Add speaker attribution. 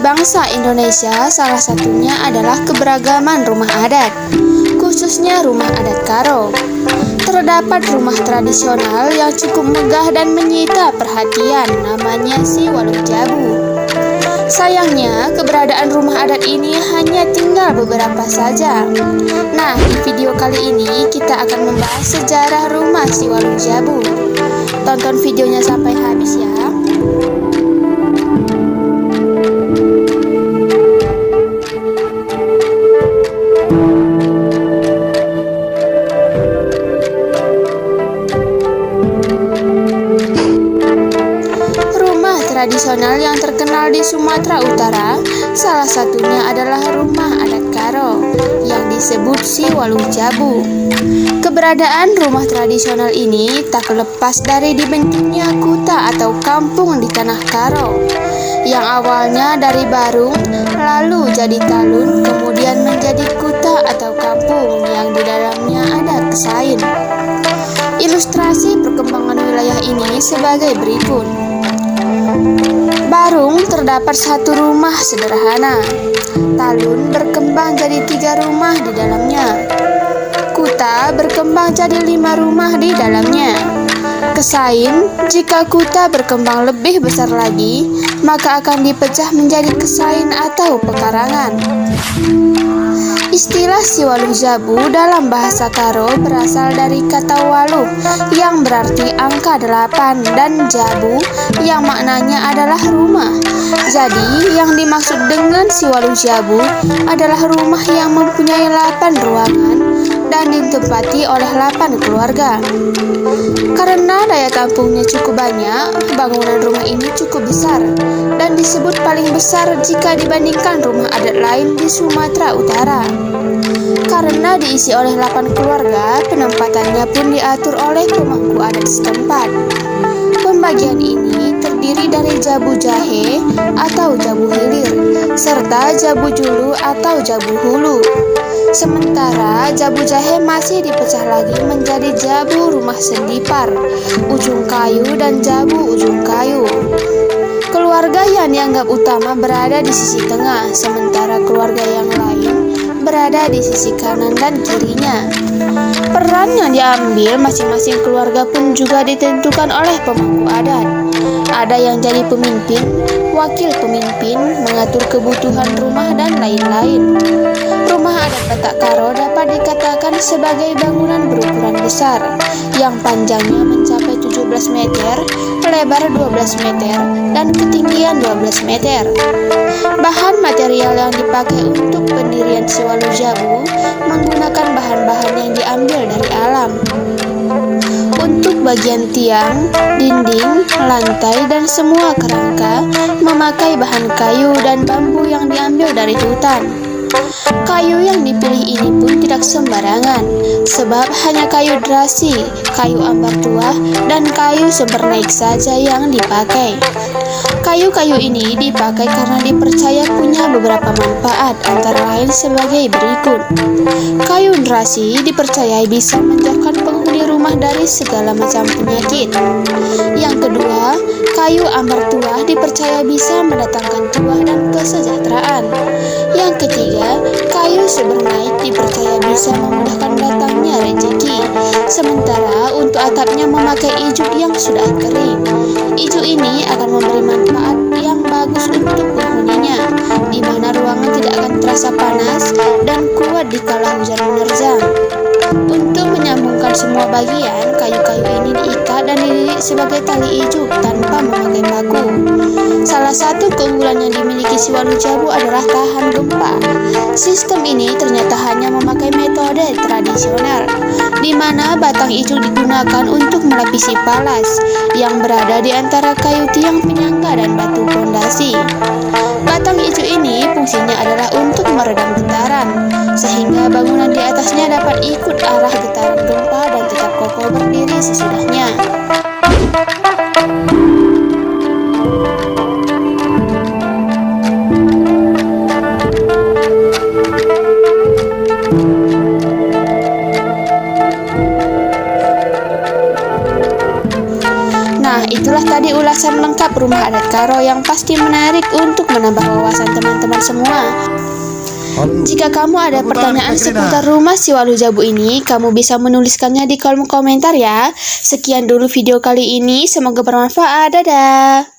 Speaker 1: bangsa Indonesia, salah satunya adalah keberagaman rumah adat, khususnya rumah adat Karo. Terdapat rumah tradisional yang cukup megah dan menyita perhatian, namanya si Waluh Jabu. Sayangnya, keberadaan rumah adat ini hanya tinggal beberapa saja. Nah, di video kali ini kita akan membahas sejarah rumah si Waluh Jabu. Tonton videonya sampai habis ya. Tradisional yang terkenal di Sumatera Utara, salah satunya adalah rumah adat Karo yang disebut si Waluh Jabu. Keberadaan rumah tradisional ini tak lepas dari dibentuknya kuta atau kampung di tanah Karo yang awalnya dari Barung, lalu jadi Talun, kemudian menjadi kuta atau kampung yang di dalamnya ada Kesain. Ilustrasi perkembangan wilayah ini sebagai berikut. Barung terdapat satu rumah sederhana. Talun berkembang jadi 3 rumah di dalamnya. Kuta berkembang jadi 5 rumah di dalamnya. Kesain, jika kuta berkembang lebih besar lagi, maka akan dipecah menjadi kesain atau pekarangan. Istilah si Waluh Jabu dalam bahasa Karo berasal dari kata waluh yang berarti angka 8 dan jabu yang maknanya adalah rumah. Jadi yang dimaksud dengan si Waluh Jabu adalah rumah yang mempunyai 8 ruangan dan ditempati oleh 8 keluarga. Karena daya tampungnya cukup banyak, bangunan rumah ini cukup besar dan disebut paling besar jika dibandingkan rumah adat lain di Sumatera Utara. Karena diisi oleh 8 keluarga, penempatannya pun diatur oleh pemangku adat setempat. Pembagian ini terdiri dari jabu jahe atau jabu hilir, serta jabu julu atau jabu hulu. Sementara jabu jahe masih dipecah lagi menjadi jabu rumah sendipar, ujung kayu dan jabu ujung kayu. Keluarga yang dianggap utama berada di sisi tengah, sementara keluarga yang lain berada di sisi kanan dan kirinya. Peran yang diambil masing-masing keluarga pun juga ditentukan oleh pemangku adat. Ada yang jadi pemimpin, wakil pemimpin, mengatur kebutuhan rumah dan lain-lain. Rumah adat Batak Karo dapat dikatakan sebagai bangunan berukuran besar yang panjangnya mencapai 17 meter, lebar 12 meter, dan ketinggian 12 meter. Bahan material yang dipakai untuk pendirian si Waluh Jabu menggunakan bahan-bahan yang diambil dari alam. Untuk bagian tiang, dinding, lantai, dan semua kerangka memakai bahan kayu dan bambu yang diambil dari hutan. Kayu yang dipilih ini pun tidak sembarangan, sebab hanya kayu drasi, kayu ambar tua, dan kayu sembernaik saja yang dipakai. Kayu-kayu ini dipakai karena dipercaya punya beberapa manfaat, antara lain sebagai berikut. Kayu drasi dipercayai bisa menjauhkan penghuni rumah dari segala macam penyakit. Yang kedua, kayu ambar tua dipercaya bisa mendatangkan tuah dan kesejahteraan. Yang ketiga, kayu sembernaik dipercaya bisa memudahkan datangnya rezeki. Sementara untuk atapnya memakai ijuk yang sudah kering. Ijuk ini akan memberi manfaat yang bagus untuk penghuninya, di mana ruangan tidak akan terasa panas dan kuat dikala hujan menerjang. Untuk menyambungkan semua bagian, kayu-kayu ini diikat dan dililit sebagai tali ijuk tanpa memakai paku. Salah satu keunggulan yang dimiliki si Waluh Jabu adalah tahan gempa. Sistem ini ternyata hanya memakai metode tradisional, di mana batang ijuk digunakan untuk melapisi palas yang berada di antara kayu tiang penyangga dan batu fondasi. Batang ijuk ini fungsinya adalah untuk meredam getaran, sehingga bangunan di atasnya dapat ikut arah getaran gempa dan tetap kokoh berdiri sesudahnya. Nah, itulah itulah tadi ulasan lengkap rumah adat Karo yang pasti menarik untuk menambah wawasan teman-teman semua. Jika kamu ada pertanyaan seputar rumah si Waluh Jabu ini, kamu bisa menuliskannya di kolom komentar ya. Sekian dulu video kali ini, semoga bermanfaat. Dadah.